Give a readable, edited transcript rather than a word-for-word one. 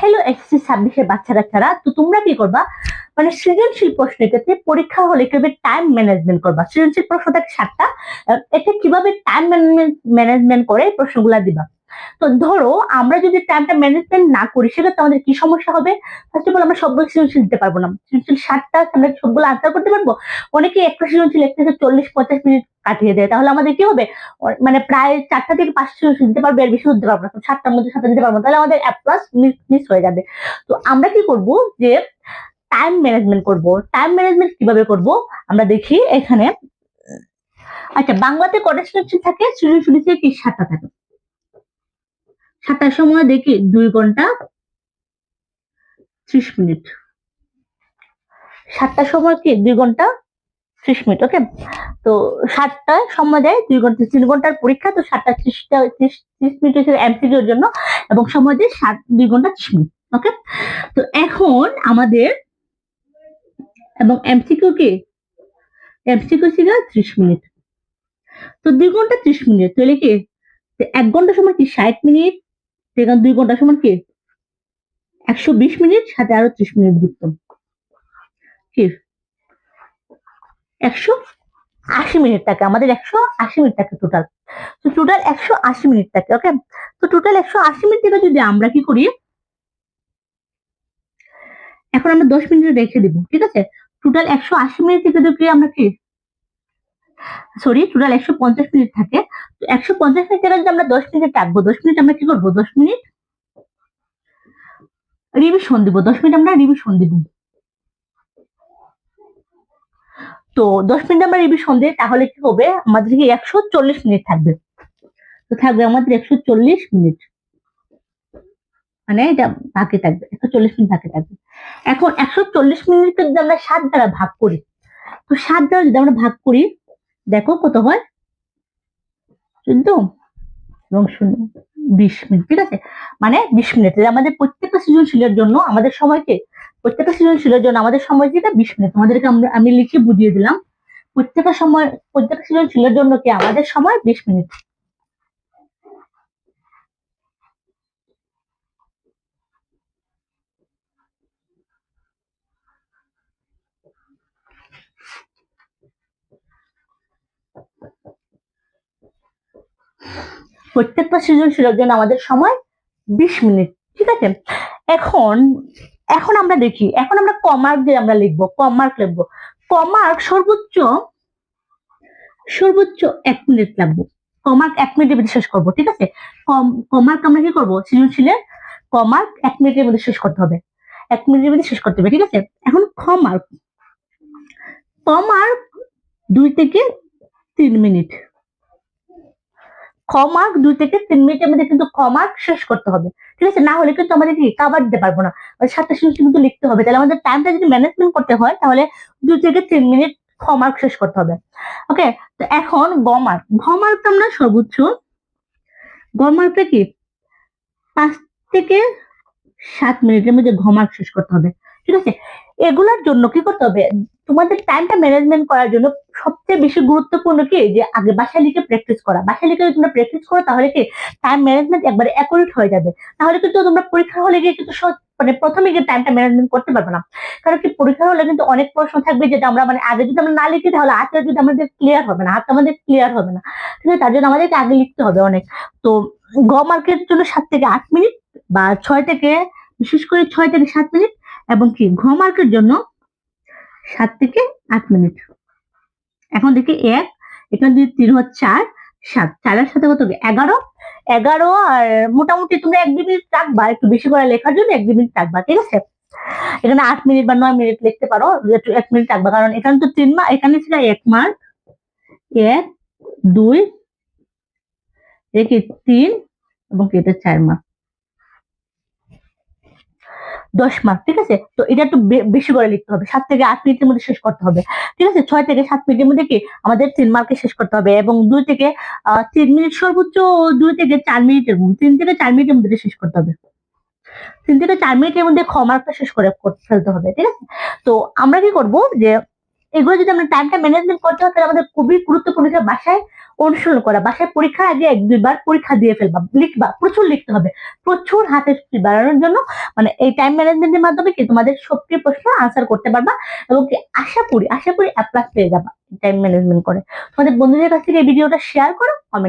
Hello SSC 26-এর বাচ্চা কাচ্চারা, তো তোমরা কি করবা, মানে সৃজনশীল প্রশ্নের ক্ষেত্রে পরীক্ষা হলে কিভাবে টাইম ম্যানেজমেন্ট করবা। সৃজনশীল প্রশ্ন থাকে 7টা, এটা কিভাবে টাইম ম্যানেজমেন্ট করে প্রশ্নগুলা দিবা। তো ধরো আমরা যদি টাইমটা ম্যানেজমেন্ট না করি সেক্ষেত্রে আমাদের কি সমস্যা হবে। ফার্স্ট অফ অল আমরা সবগুলো সৃজনশীল দিতে পারবো না। সৃজনশীল 7টা আমরা সবগুলো আনসার করতে পারবো? অনেকে একটা সৃজনশীল একটা 40-50 মিনিট কাটিয়ে দেয়, তাহলে আমাদের কি হবে, মানে প্রায় 4টা থেকে 5টা সৃজনশীল দিতে পারবো, এর বেশি দিতে পারবো না। 7টার মধ্যে 7টা দিতে পারবো, তাহলে আমাদের প্লাস মিস হয়ে যাবে। তো আমরা কি করব, যে টাইম ম্যানেজমেন্ট করব। টাইম ম্যানেজমেন্ট কিভাবে করব আমরা দেখি এখানে। আচ্ছা, বাংলাতে কটা সৃজনশীল থাকে? সৃজনশীল কি 7টা থাকে। 7টার সময় দেখি 2 ঘন্টা 30 মিনিট। 7টার সময় কি 2 ঘন্টা 30 মিনিট। ওকে, তো 7টায় সময় দেয় 2 ঘন্টা, 3 ঘন্টার পরীক্ষা, তো 7টা 30 মিনিট হচ্ছে এমসিকিউর জন্য, এবং সময় দেয় 2 ঘন্টা 30 মিনিট। ওকে, তো এখন আমাদের, এবং এমসিকিউ কি, এমসিকিউ ছিল 30 মিনিট, তো 2 ঘন্টা 30 মিনিট, তাহলে কি 1 ঘন্টা সময় কি 60 মিনিট, 2 ঘন্টা সময় কি 120 মিনিট, সাথে আরো 30 মিনিট যুক্ত কি 180 মিনিট থাকে। আমাদের 180 মিনিট থাকে টোটাল। তো টোটাল 180 মিনিট থাকে। ওকে, তো টোটাল 180 মিনিট থেকে যদি আমরা কি করি, এখন আমরা 10 মিনিট রেখে দিব, ঠিক আছে। টোটাল 180 মিনিট থেকে যদি আমরা কি, সরি, টোটাল 150 মিনিট থাকে। তো 150 মিনিট থেকে যদি আমরা 10 মিনিট রাখবো, 10 মিনিট আমরা কি করবো, 10 মিনিট রিভিশন দিব, 10 মিনিট আমরা রিভিশন দিব। তো 10 মিনিট আমরা রিভিশন দিই, তাহলে কি হবে, আমাদের কি 140 মিনিট থাকবে। তো থাকবে আমাদের 140 মিনিট, মানে এটা বাকি থাকবে, 140 মিনিট বাকি থাকবে। এখন 140 মিনিটকে যদি আমরা 7 দ্বারা ভাগ করি, তো 7 দ্বারা যদি আমরা ভাগ করি, দেখো কত হয়, 14 এবং 20 মিনিট, ঠিক আছে। মানে 20 মিনিট। আমাদের প্রত্যেকটা সৃজনশীলের জন্য আমাদের সময় কি, প্রত্যেকটা সৃজনশীলের জন্য আমাদের সময় কি 20 মিনিট। আমাদেরকে আমি লিখে বুঝিয়ে দিলাম, প্রত্যেকটা সৃজনশীলের জন্য কি আমাদের সময় 20 মিনিট। প্রত্যেকটা সৃজনশীলের জন্য আমাদের সময় 20 মিনিট, ঠিক আছে। এখন এখন আমরা দেখি, এখন আমরা কমার্ক যে আমরা লিখবো, কমার্ক লিখবো। কমার্ক সর্বোচ্চ 1 মিনিট লাগবে। কমার্ক 1 মিনিটের মধ্যে শেষ করবো, ঠিক আছে। কমার্ক আমরা কি করবো, সৃজনশীলের কমার্ক 1 মিনিটের মধ্যে শেষ করতে হবে, 1 মিনিটের মধ্যে শেষ করতে হবে, ঠিক আছে। এখন কমার্ক 2 থেকে 3 মিনিট, কমার্ক 2 থেকে 3 মিনিটের মধ্যে কিন্তু কমার্ক শেষ করতে হবে, ঠিক আছে। না হলে কিন্তু আমাদের কি কাভার দিতে পারবো না, 7টা সৃজনশীল কিন্তু লিখতে হবে। তাহলে আমাদের টাইমটা যদি ম্যানেজমেন্ট করতে হয়, তাহলে 2 থেকে 3 মিনিট কমার্ক শেষ করতে হবে। ওকে, তো এখন গমার্ক, গমার্ক আমরা সর্বোচ্চ, গমার্কটা কি 5 থেকে 7 মিনিটের মধ্যে গমার্ক শেষ করতে হবে, ঠিক আছে। এগুলোর জন্য কি করতে হবে, তোমাদের টাইমটা ম্যানেজমেন্ট করার জন্য সবচেয়ে বেশি গুরুত্বপূর্ণ কি, যে আগে বাসায় লিখে প্র্যাকটিস করা। বাসায় লিখে যদি তোমরা প্র্যাকটিস করো, তাহলে কি টাইম ম্যানেজমেন্ট একবারে অ্যাকুরেট হয়ে যাবে। তাহলে কিন্তু তোমরা পরীক্ষা হলে গিয়ে কিন্তু মানে প্রথমে গিয়ে টাইমটা ম্যানেজমেন্ট করতে পারবে না। কারণ কি, পরীক্ষা হলে কিন্তু অনেক প্রশ্ন থাকবে, যেটা আমরা মানে আগে যদি আমরা না লিখি, তাহলে হাতটা যদি আমাদের ক্লিয়ার হবে না, হাতটা আমাদের ক্লিয়ার হবে না, ঠিক আছে। তার জন্য আমাদেরকে আগে লিখতে হবে অনেক। তো গ মার্কের জন্য 7 থেকে 8 মিনিট, বা 6 থেকে, বিশেষ করে 6 থেকে 7 মিনিট, এবং কি ঘ মার্কের জন্য 7 থেকে 8 মিনিট। এখন দেখি 1, এখানে যদি 3 হয় 4, 7, 4-এর সাথে কত 11, আর মোটামুটি তোমরা 1-2 মিনিট রাখবা, একটু বেশি করে লেখার জন্য 1-2 মিনিট রাখবা, ঠিক আছে। এখানে 8 মিনিট বা 9 মিনিট লিখতে পারো, একটু 1 মিনিট রাখবা, কারণ এখানে তো 3 মার্ক, এখানে ছিল 1 মার্ক, 1, 2, দেখি 3, এবং এটা 4 মার্ক, 10 মার্ক, ঠিক আছে। তো এটা একটু বেশি করে লিখতে হবে, 7 থেকে 8 মিনিটের মধ্যে শেষ করতে হবে, ঠিক আছে। 6 থেকে 7 মিনিটের মধ্যে কি আমাদের 3 মার্কে শেষ করতে হবে, এবং 2 থেকে 3 মিনিট, সর্বোচ্চ 2 থেকে 4 মিনিটের মধ্যে, 3 থেকে 4 মিনিটের মধ্যে শেষ করতে হবে। 3 থেকে 4 মিনিটের মধ্যে খ মার্কটা শেষ করে ফেলতে হবে, ঠিক আছে। তো আমরা কি করব, যে এগুলো যদি আমরা টাইমটা ম্যানেজমেন্ট করতে হয়, তাহলে আমাদের খুবই গুরুত্বপূর্ণ, বাসায় অনুসরণ করা, বাসায় পরীক্ষার আগে 1-2 বার পরীক্ষা দিয়ে ফেলবা, লিখবা, প্রচুর লিখতে হবে, প্রচুর হাতের স্পিড বাড়ানোর জন্য মানে এই টাইম ম্যানেজমেন্টের মাধ্যমে কি তোমাদের সবটি প্রশ্ন আনসার করতে পারবা এবং কি আশা করি A+ পেয়ে যাবা টাইম ম্যানেজমেন্ট করে। তোমাদের বন্ধুদের কাছ থেকে এই ভিডিওটা শেয়ার করো, কমেন্ট